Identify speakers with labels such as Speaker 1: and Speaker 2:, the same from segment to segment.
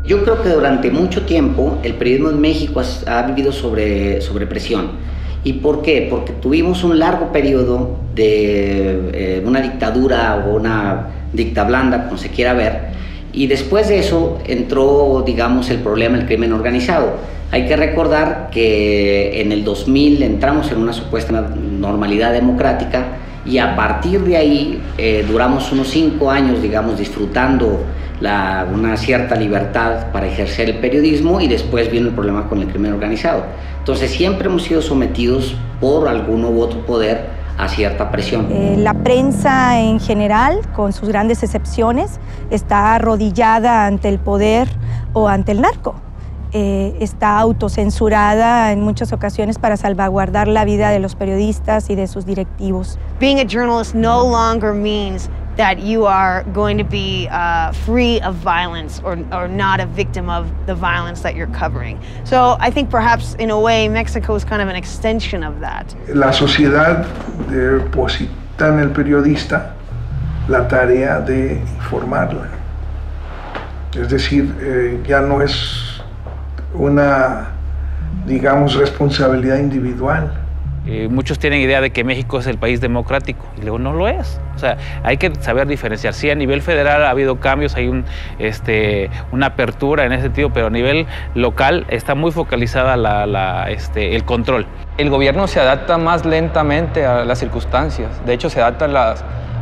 Speaker 1: Yo creo que durante mucho tiempo el periodismo en México ha vivido sobre presión. ¿Y por qué? Porque tuvimos un largo periodo de una dictadura o una dicta blanda, como se quiera ver, y después de eso entró, digamos, el problema del crimen organizado. Hay que recordar que en el 2000 entramos en una supuesta normalidad democrática y a partir de ahí duramos unos 5 años, digamos, disfrutando una cierta libertad para ejercer el periodismo, y después vino el problema con el crimen organizado. Entonces siempre hemos sido sometidos por alguno u otro poder a cierta presión.
Speaker 2: La prensa en general, con sus grandes excepciones, está arrodillada ante el poder o ante el narco. Está autocensurada en muchas ocasiones para salvaguardar la vida de los periodistas y de sus directivos.
Speaker 3: Being a journalist no longer means that you are going to be free of violence or not a victim of the violence that you're covering. So I think perhaps in a way Mexico is kind of an extension of that.
Speaker 4: La sociedad deposita en el periodista la tarea de informarla. Es decir, ya no es una, digamos, responsabilidad individual.
Speaker 5: Muchos tienen idea de que México es el país democrático, y luego no lo es. O sea, hay que saber diferenciar. Sí, a nivel federal ha habido cambios, hay una apertura en ese sentido, pero a nivel local está muy focalizada el control.
Speaker 6: El gobierno se adapta más lentamente a las circunstancias. De hecho, se adapta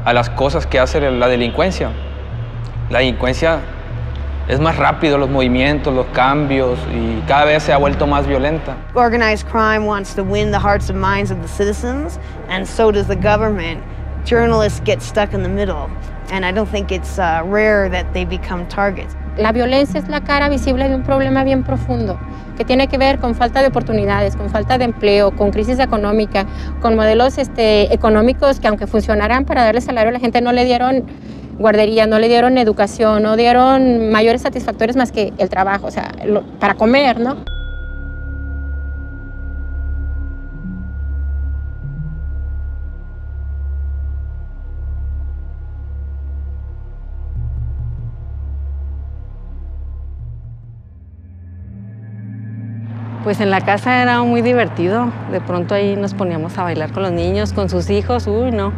Speaker 6: a las cosas que hace la delincuencia. La delincuencia es más rápido, los movimientos, los cambios, y cada vez se ha vuelto más violenta.
Speaker 3: Organized crime wants to win the hearts and minds of the citizens, and so does the government. Journalists get stuck in the middle, and I don't think it's rare that they become targets.
Speaker 7: La violencia es la cara visible de un problema bien profundo, que tiene que ver con falta de oportunidades, con falta de empleo, con crisis económica, con modelos económicos que, aunque funcionaran para darle salario a la gente, no le dieron guardería, no le dieron educación, no dieron mayores satisfactores más que el trabajo, o sea, para comer, ¿no?
Speaker 8: Pues en la casa era muy divertido. De pronto ahí nos poníamos a bailar con los niños, con sus hijos. Uy, no.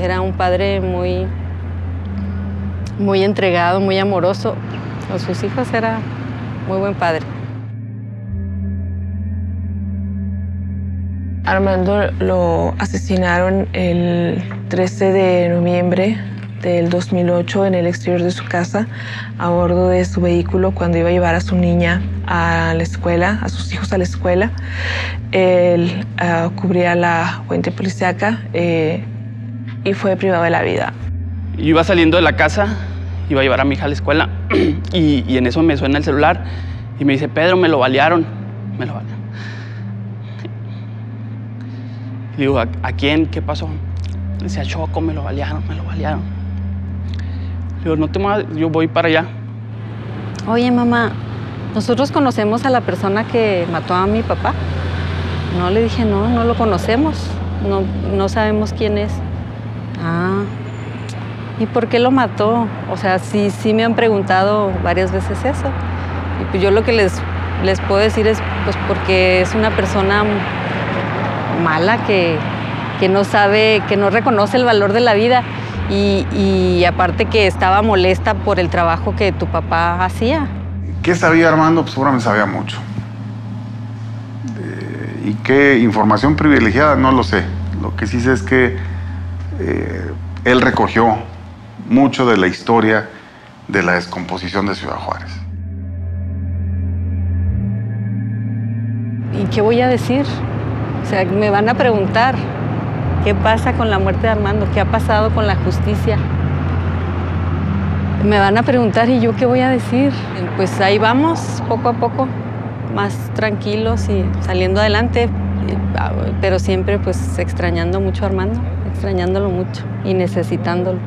Speaker 8: Era un padre muy entregado, muy amoroso. Con sus hijos era muy buen padre.
Speaker 9: Armando lo asesinaron el 13 de noviembre del 2008 en el exterior de su casa, a bordo de su vehículo, cuando iba a llevar a su niña a la escuela, a sus hijos a la escuela. Él cubría la fuente policíaca y fue privado de la vida.
Speaker 10: Yo iba saliendo de la casa, iba a llevar a mi hija a la escuela y en eso me suena el celular y me dice: Pedro, me lo balearon. Me lo balearon. Y digo: ¿A quién? ¿Qué pasó? Dice: a Choco, me lo balearon, me lo balearon. Le digo: no te muevas, yo voy para allá.
Speaker 8: Oye, mamá, nosotros conocemos a la persona que mató a mi papá. No, le dije: no lo conocemos, no sabemos quién es. Ah, ¿y por qué lo mató? O sea, sí me han preguntado varias veces eso. Y pues yo lo que les puedo decir es pues porque es una persona mala que no sabe, que no reconoce el valor de la vida y aparte que estaba molesta por el trabajo que tu papá hacía.
Speaker 11: ¿Qué sabía Armando? Pues seguramente sabía mucho. ¿Y qué información privilegiada? No lo sé. Lo que sí sé es que él recogió mucho de la historia de la descomposición de Ciudad Juárez.
Speaker 8: ¿Y qué voy a decir? O sea, me van a preguntar qué pasa con la muerte de Armando, qué ha pasado con la justicia. Me van a preguntar, ¿y yo qué voy a decir? Pues ahí vamos, poco a poco, más tranquilos y saliendo adelante, pero siempre pues extrañando mucho a Armando, extrañándolo mucho y necesitándolo.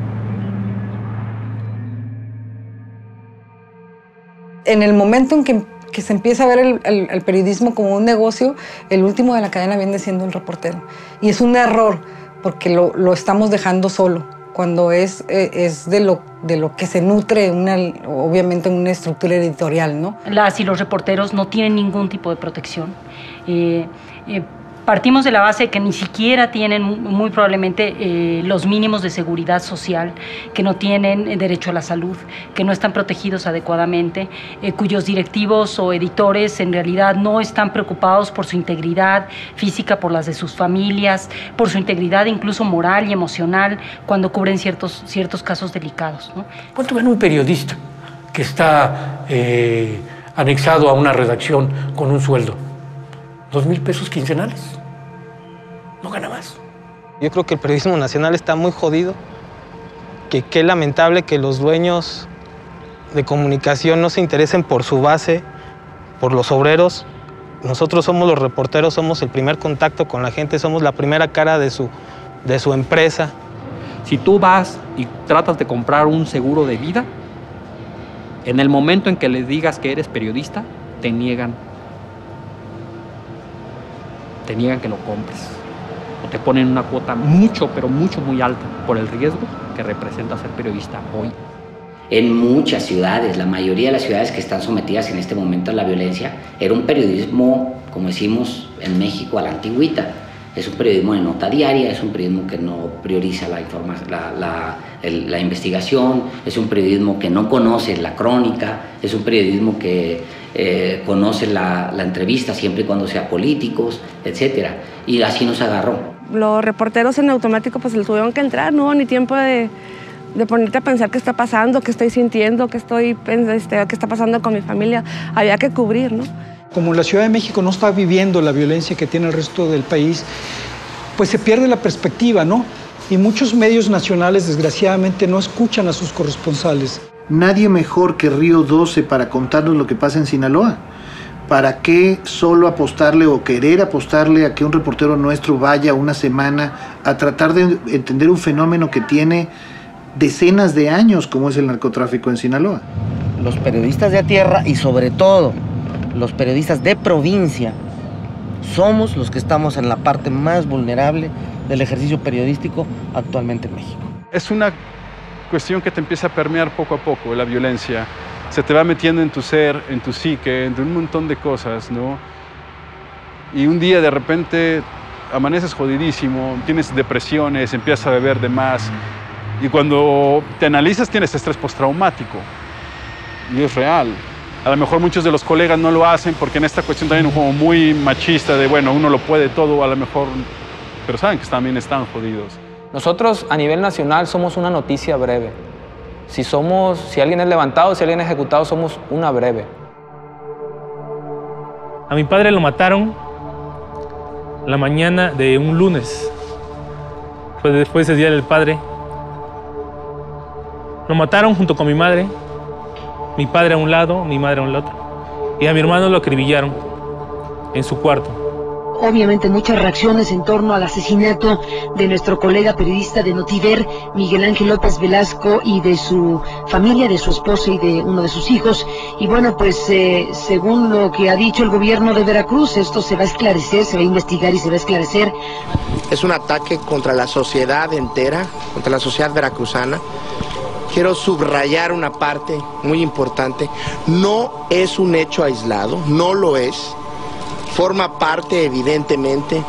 Speaker 12: En el momento en que se empieza a ver el periodismo como un negocio, el último de la cadena viene siendo el reportero. Y es un error, porque lo estamos dejando solo. cuando es de lo que se nutre obviamente una estructura editorial, ¿no?
Speaker 13: Las y los reporteros no tienen ningún tipo de protección. Partimos de la base de que ni siquiera tienen muy probablemente los mínimos de seguridad social, que no tienen derecho a la salud, que no están protegidos adecuadamente, cuyos directivos o editores en realidad no están preocupados por su integridad física, por las de sus familias, por su integridad incluso moral y emocional cuando cubren ciertos casos delicados, ¿no?
Speaker 14: ¿Cuánto gana un periodista que está anexado a una redacción con un sueldo? 2,000 pesos quincenales. No gana más.
Speaker 15: Yo creo que el periodismo nacional está muy jodido. Que qué lamentable que los dueños de comunicación no se interesen por su base, por los obreros. Nosotros somos los reporteros, somos el primer contacto con la gente, somos la primera cara de su empresa.
Speaker 16: Si tú vas y tratas de comprar un seguro de vida, en el momento en que les digas que eres periodista, te niegan que lo compres. O te ponen una cuota pero mucho, muy alta por el riesgo que representa ser periodista hoy.
Speaker 1: En muchas ciudades, la mayoría de las ciudades que están sometidas en este momento a la violencia, era un periodismo, como decimos en México, a la antigüita. Es un periodismo de nota diaria, es un periodismo que no prioriza la investigación, es un periodismo que no conoce la crónica, es un periodismo que conoce la entrevista siempre y cuando sea políticos, etc. Y así nos agarró.
Speaker 17: Los reporteros en automático pues le tuvieron que entrar, no hubo ni tiempo de ponerte a pensar qué está pasando, qué estoy sintiendo, qué está pasando con mi familia. Había que cubrir, ¿no?
Speaker 18: Como la Ciudad de México no está viviendo la violencia que tiene el resto del país, pues se pierde la perspectiva, ¿no? Y muchos medios nacionales, desgraciadamente, no escuchan a sus corresponsales.
Speaker 19: Nadie mejor que Río 12 para contarnos lo que pasa en Sinaloa. ¿Para qué solo apostarle o querer apostarle a que un reportero nuestro vaya una semana a tratar de entender un fenómeno que tiene decenas de años, como es el narcotráfico en Sinaloa?
Speaker 20: Los periodistas de a tierra y sobre todo los periodistas de provincia somos los que estamos en la parte más vulnerable del ejercicio periodístico actualmente en México.
Speaker 21: Es una cuestión que te empieza a permear poco a poco, la violencia. Se te va metiendo en tu ser, en tu psique, en un montón de cosas, ¿no? Y un día de repente amaneces jodidísimo, tienes depresiones, empiezas a beber de más. Y cuando te analizas tienes estrés postraumático. Y es real. A lo mejor muchos de los colegas no lo hacen porque en esta cuestión también es como muy machista de, bueno, uno lo puede todo, a lo mejor, pero saben que también están jodidos.
Speaker 6: Nosotros a nivel nacional somos una noticia breve. Si alguien es levantado, si alguien es ejecutado, somos una breve.
Speaker 22: A mi padre lo mataron la mañana de un lunes. Fue después del Día del Padre. Lo mataron junto con mi madre. Mi padre a un lado, mi madre a un otro. Y a mi hermano lo acribillaron en su cuarto.
Speaker 23: Obviamente muchas reacciones en torno al asesinato de nuestro colega periodista de Notiver, Miguel Ángel López Velasco, y de su familia, de su esposa y de uno de sus hijos. Y bueno, pues según lo que ha dicho el gobierno de Veracruz, esto se va a esclarecer, se va a investigar y se va a esclarecer.
Speaker 24: Es un ataque contra la sociedad entera, contra la sociedad veracruzana. Quiero subrayar una parte muy importante. No es un hecho aislado, no lo es. Forma parte, evidentemente,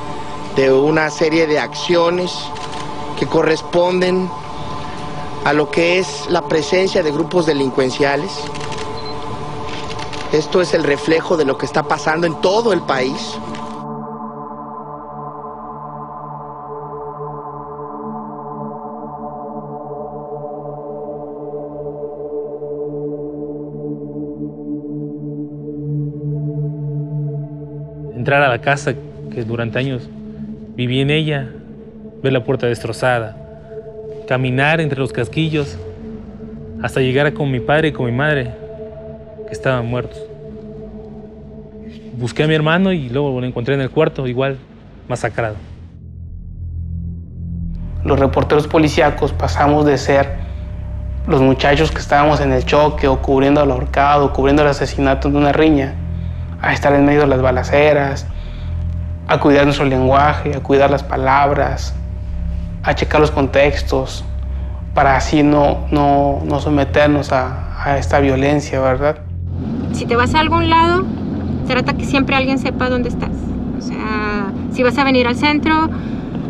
Speaker 24: de una serie de acciones que corresponden a lo que es la presencia de grupos delincuenciales. Esto es el reflejo de lo que está pasando en todo el país.
Speaker 22: Entrar a la casa que durante años viví en ella, ver la puerta destrozada, caminar entre los casquillos hasta llegar con mi padre y con mi madre, que estaban muertos. Busqué a mi hermano y luego lo encontré en el cuarto, igual, masacrado.
Speaker 25: Los reporteros policíacos pasamos de ser los muchachos que estábamos en el choque o cubriendo al ahorcado, o cubriendo el asesinato de una riña, a estar en medio de las balaceras, a cuidar nuestro lenguaje, a cuidar las palabras, a checar los contextos, para así no someternos a esta violencia, ¿verdad?
Speaker 2: Si te vas a algún lado, trata que siempre alguien sepa dónde estás. O sea, si vas a venir al centro,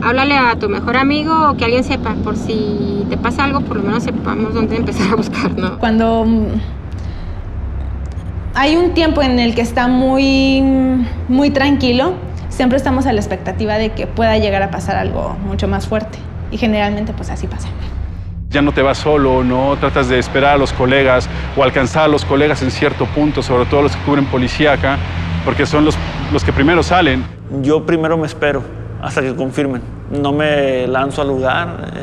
Speaker 2: háblale a tu mejor amigo o que alguien sepa, por si te pasa algo, por lo menos sepamos dónde empezar a buscar, ¿no?
Speaker 3: Cuando hay un tiempo en el que está muy tranquilo, siempre estamos a la expectativa de que pueda llegar a pasar algo mucho más fuerte. Y generalmente pues así pasa.
Speaker 21: Ya no te vas solo, ¿no? Tratas de esperar a los colegas o alcanzar a los colegas en cierto punto, sobre todo los que cubren policíaca, porque son los que primero salen.
Speaker 4: Yo primero me espero hasta que confirmen. No me lanzo al lugar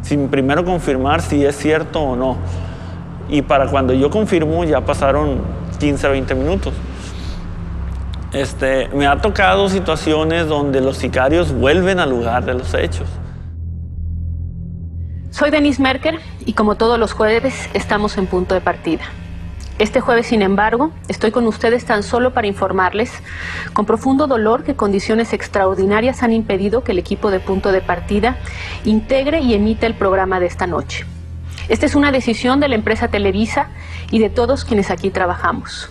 Speaker 4: sin primero confirmar si es cierto o no. Y para cuando yo confirmo ya pasaron 15 a 20 minutos. Me ha tocado situaciones donde los sicarios vuelven al lugar de los hechos.
Speaker 5: Soy Denise Merker y como todos los jueves estamos en punto de partida. Este jueves, sin embargo, estoy con ustedes tan solo para informarles con profundo dolor que condiciones extraordinarias han impedido que el equipo de punto de partida integre y emita el programa de esta noche. Esta es una decisión de la empresa Televisa y de todos quienes aquí trabajamos.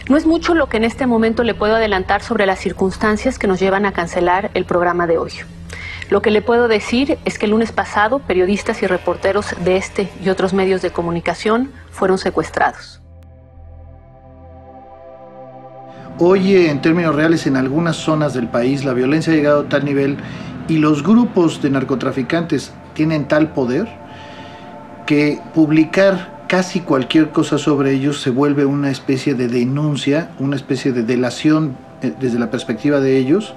Speaker 5: No es mucho lo que en este momento le puedo adelantar sobre las circunstancias que nos llevan a cancelar el programa de hoy. Lo que le puedo decir es que el lunes pasado, periodistas y reporteros de este y otros medios de comunicación fueron secuestrados.
Speaker 19: Hoy, en términos reales, en algunas zonas del país, la violencia ha llegado a tal nivel y los grupos de narcotraficantes tienen tal poder que publicar casi cualquier cosa sobre ellos se vuelve una especie de denuncia, una especie de delación desde la perspectiva de ellos,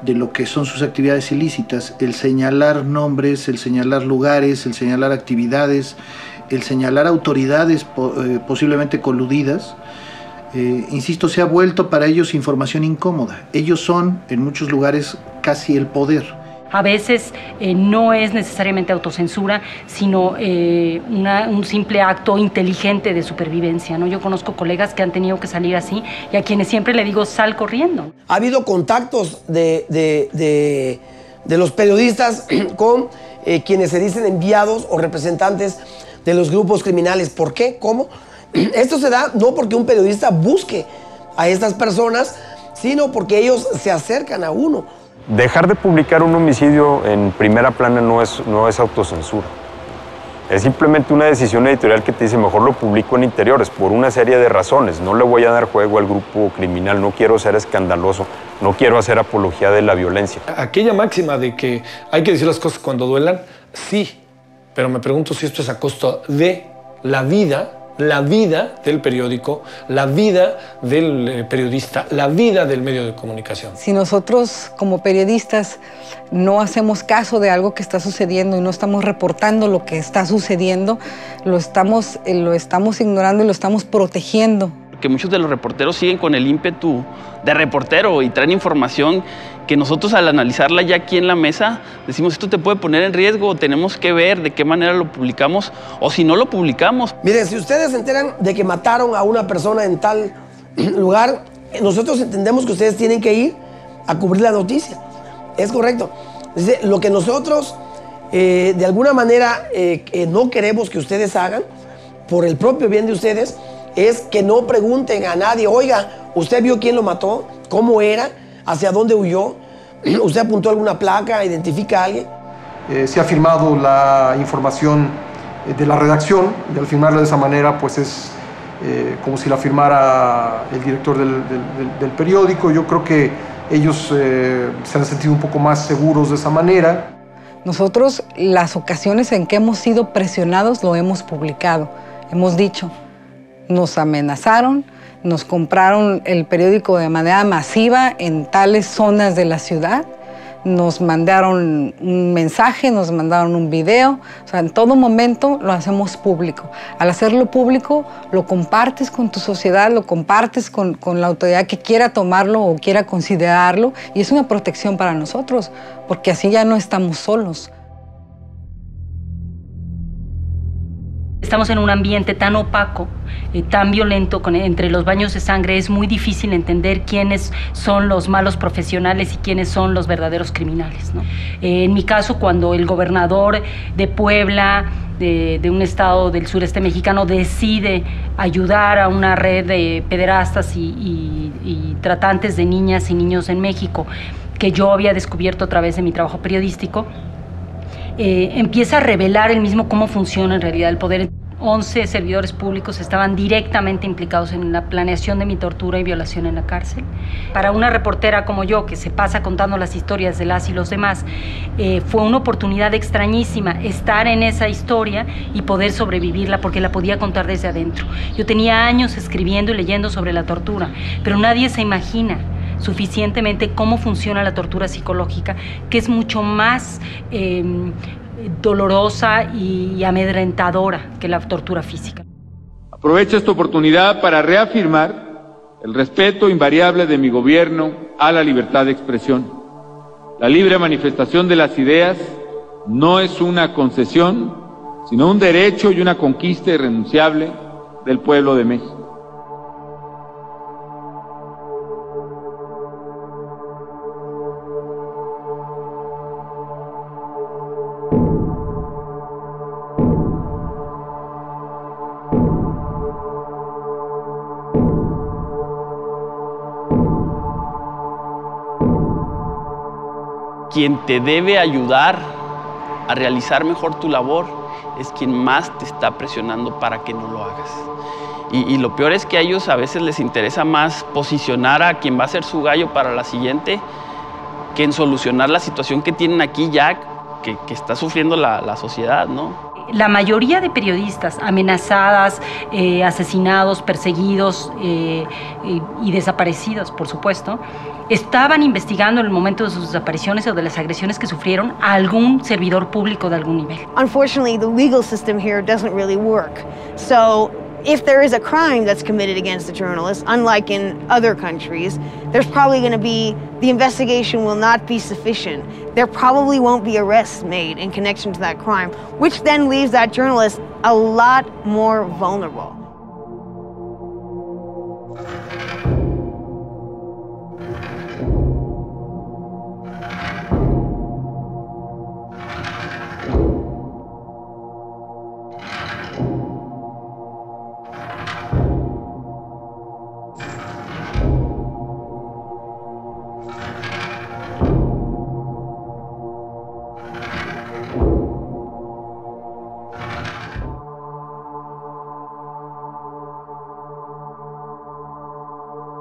Speaker 19: de lo que son sus actividades ilícitas, el señalar nombres, el señalar lugares, el señalar actividades, el señalar autoridades posiblemente coludidas, insisto, se ha vuelto para ellos información incómoda. Ellos son, en muchos lugares, casi el poder.
Speaker 13: A veces no es necesariamente autocensura, sino un simple acto inteligente de supervivencia, ¿no? Yo conozco colegas que han tenido que salir así y a quienes siempre le digo, sal corriendo.
Speaker 7: Ha habido contactos de los periodistas con quienes se dicen enviados o representantes de los grupos criminales. ¿Por qué? ¿Cómo? Esto se da no porque un periodista busque a estas personas, sino porque ellos se acercan a uno.
Speaker 26: Dejar de publicar un homicidio en primera plana no es autocensura. Es simplemente una decisión editorial que te dice mejor lo publico en interiores por una serie de razones. No le voy a dar juego al grupo criminal, no quiero ser escandaloso, no quiero hacer apología de la violencia.
Speaker 14: Aquella máxima de que hay que decir las cosas cuando duelan, sí, pero me pregunto si esto es a costo de la vida del periódico, la vida del periodista, la vida del medio de comunicación.
Speaker 12: Si nosotros como periodistas no hacemos caso de algo que está sucediendo y no estamos reportando lo que está sucediendo, lo estamos ignorando y lo estamos protegiendo.
Speaker 10: Que muchos de los reporteros siguen con el ímpetu de reportero y traen información que nosotros al analizarla ya aquí en la mesa decimos esto te puede poner en riesgo, tenemos que ver de qué manera lo publicamos o si no lo publicamos.
Speaker 7: Miren, si ustedes se enteran de que mataron a una persona en tal lugar, nosotros entendemos que ustedes tienen que ir a cubrir la noticia. Es correcto. Lo que nosotros de alguna manera no queremos que ustedes hagan por el propio bien de ustedes es que no pregunten a nadie, oiga, ¿usted vio quién lo mató? ¿Cómo era? ¿Hacia dónde huyó? ¿Usted apuntó alguna placa? ¿Identifica a alguien?
Speaker 27: Se ha firmado la información de la redacción y al firmarla de esa manera pues es como si la firmara el director del periódico. Yo creo que ellos se han sentido un poco más seguros de esa manera.
Speaker 12: Nosotros las ocasiones en que hemos sido presionados lo hemos publicado, hemos dicho. Nos amenazaron, nos compraron el periódico de manera masiva en tales zonas de la ciudad, nos mandaron un mensaje, nos mandaron un video, o sea, en todo momento lo hacemos público. Al hacerlo público, lo compartes con tu sociedad, lo compartes con la autoridad que quiera tomarlo o quiera considerarlo, y es una protección para nosotros, porque así ya no estamos solos.
Speaker 13: estamos en un ambiente tan opaco, tan violento, entre los baños de sangre, es muy difícil entender quiénes son los malos profesionales y quiénes son los verdaderos criminales, ¿no? En mi caso, cuando el gobernador de Puebla, de un estado del sureste mexicano, decide ayudar a una red de pederastas y tratantes de niñas y niños en México, que yo había descubierto a través de mi trabajo periodístico, empieza a revelar él mismo cómo funciona en realidad el poder. 11 servidores públicos estaban directamente implicados en la planeación de mi tortura y violación en la cárcel. Para una reportera como yo, que se pasa contando las historias de las y los demás, fue una oportunidad extrañísima estar en esa historia y poder sobrevivirla, porque la podía contar desde adentro. Yo tenía años escribiendo y leyendo sobre la tortura, pero nadie se imagina suficientemente cómo funciona la tortura psicológica, que es mucho más dolorosa y amedrentadora que la tortura física.
Speaker 1: Aprovecho esta oportunidad para reafirmar el respeto invariable de mi gobierno a la libertad de expresión. La libre manifestación de las ideas no es una concesión, sino un derecho y una conquista irrenunciable del pueblo de México.
Speaker 10: Quien te debe ayudar a realizar mejor tu labor es quien más te está presionando para que no lo hagas. Y lo peor es que a ellos a veces les interesa más posicionar a quien va a ser su gallo para la siguiente que en solucionar la situación que tienen aquí ya, que está sufriendo la sociedad, ¿no?
Speaker 13: La mayoría de periodistas amenazadas, asesinados, perseguidos y desaparecidos, por supuesto, estaban investigando en el momento de sus desapariciones o de las agresiones que sufrieron a algún servidor público de algún nivel.
Speaker 8: Unfortunately, the legal system here doesn't really work. So if there is a crime that's committed against a journalist, unlike in other countries, there's probably going to be, the investigation will not be sufficient. There probably won't be arrests made in connection to that crime, which then leaves that journalist a lot more vulnerable.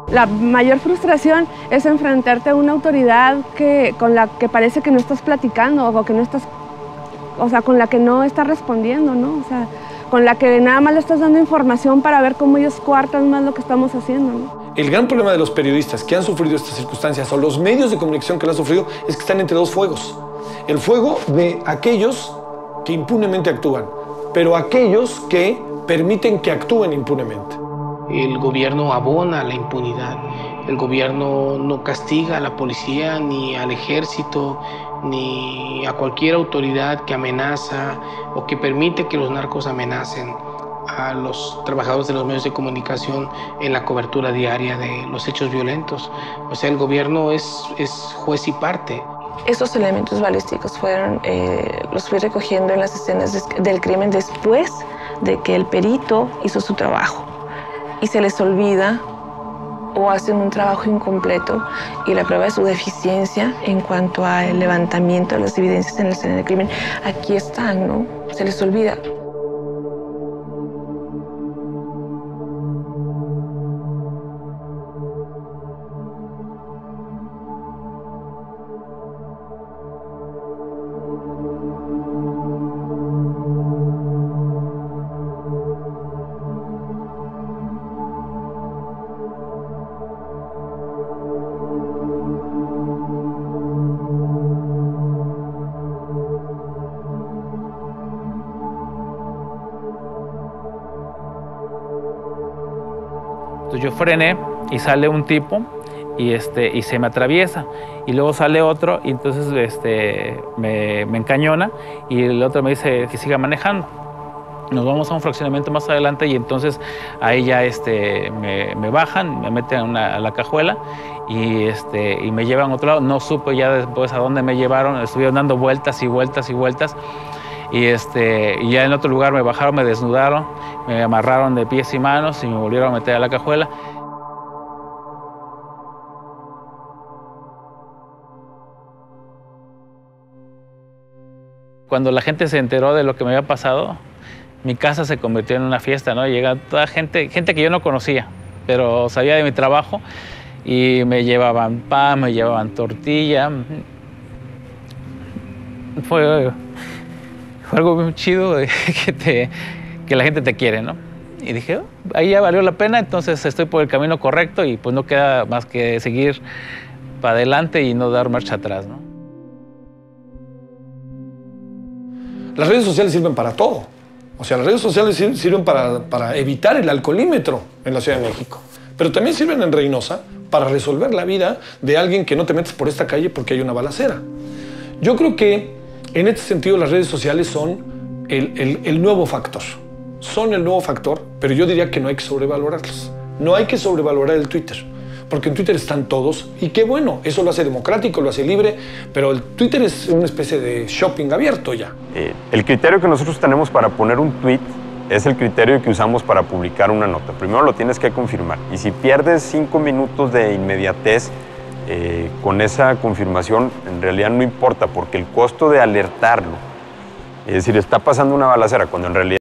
Speaker 9: La mayor frustración es enfrentarte a una autoridad con la que parece que no estás platicando o que no estás, o sea, con la que no estás respondiendo, ¿no? O sea, con la que nada más le estás dando información para ver cómo ellos coartan más lo que estamos haciendo, ¿no?
Speaker 14: El gran problema de los periodistas que han sufrido estas circunstancias o los medios de comunicación que lo han sufrido es que están entre dos fuegos. El fuego de aquellos que impunemente actúan, pero aquellos que permiten que actúen impunemente.
Speaker 25: El gobierno abona la impunidad. El gobierno no castiga a la policía, ni al ejército, ni a cualquier autoridad que amenaza o que permite que los narcos amenacen a los trabajadores de los medios de comunicación en la cobertura diaria de los hechos violentos. O sea, el gobierno es juez y parte.
Speaker 11: Estos elementos balísticos los fui recogiendo en las escenas del crimen después de que el perito hizo su trabajo. Y se les olvida o hacen un trabajo incompleto y la prueba de su deficiencia en cuanto al levantamiento de las evidencias en la escena del crimen, aquí están, ¿no? Se les olvida.
Speaker 15: Entonces yo frené y sale un tipo y se me atraviesa. Y luego sale otro y entonces me encañona y el otro me dice que siga manejando. Nos vamos a un fraccionamiento más adelante y entonces ahí ya me bajan, me meten a la cajuela y me llevan a otro lado. No supe ya después a dónde me llevaron, estuvieron dando vueltas y vueltas y vueltas. Y ya en otro lugar me bajaron, me desnudaron, me amarraron de pies y manos y me volvieron a meter a la cajuela. Cuando la gente se enteró de lo que me había pasado, mi casa se convirtió en una fiesta, ¿no? Llega toda gente que yo no conocía, pero sabía de mi trabajo y me llevaban pan, me llevaban tortilla. Fue algo muy chido que la gente te quiere, ¿no? Y dije, ahí ya valió la pena, entonces estoy por el camino correcto y pues no queda más que seguir para adelante y no dar marcha atrás, ¿no?
Speaker 14: Las redes sociales sirven para todo. O sea, las redes sociales sirven para evitar el alcoholímetro en la Ciudad de México. Pero también sirven en Reynosa para resolver la vida de alguien que no te metes por esta calle porque hay una balacera. Yo creo que en este sentido las redes sociales son el nuevo factor. Son el nuevo factor, pero yo diría que no hay que sobrevalorarlas. No hay que sobrevalorar el Twitter. Porque en Twitter están todos, y qué bueno, eso lo hace democrático, lo hace libre, pero el Twitter es una especie de shopping abierto ya.
Speaker 26: El criterio que nosotros tenemos para poner un tweet es el criterio que usamos para publicar una nota. Primero lo tienes que confirmar, y si pierdes 5 minutos de inmediatez con esa confirmación, en realidad no importa, porque el costo de alertarlo, es decir, está pasando una balacera, cuando en realidad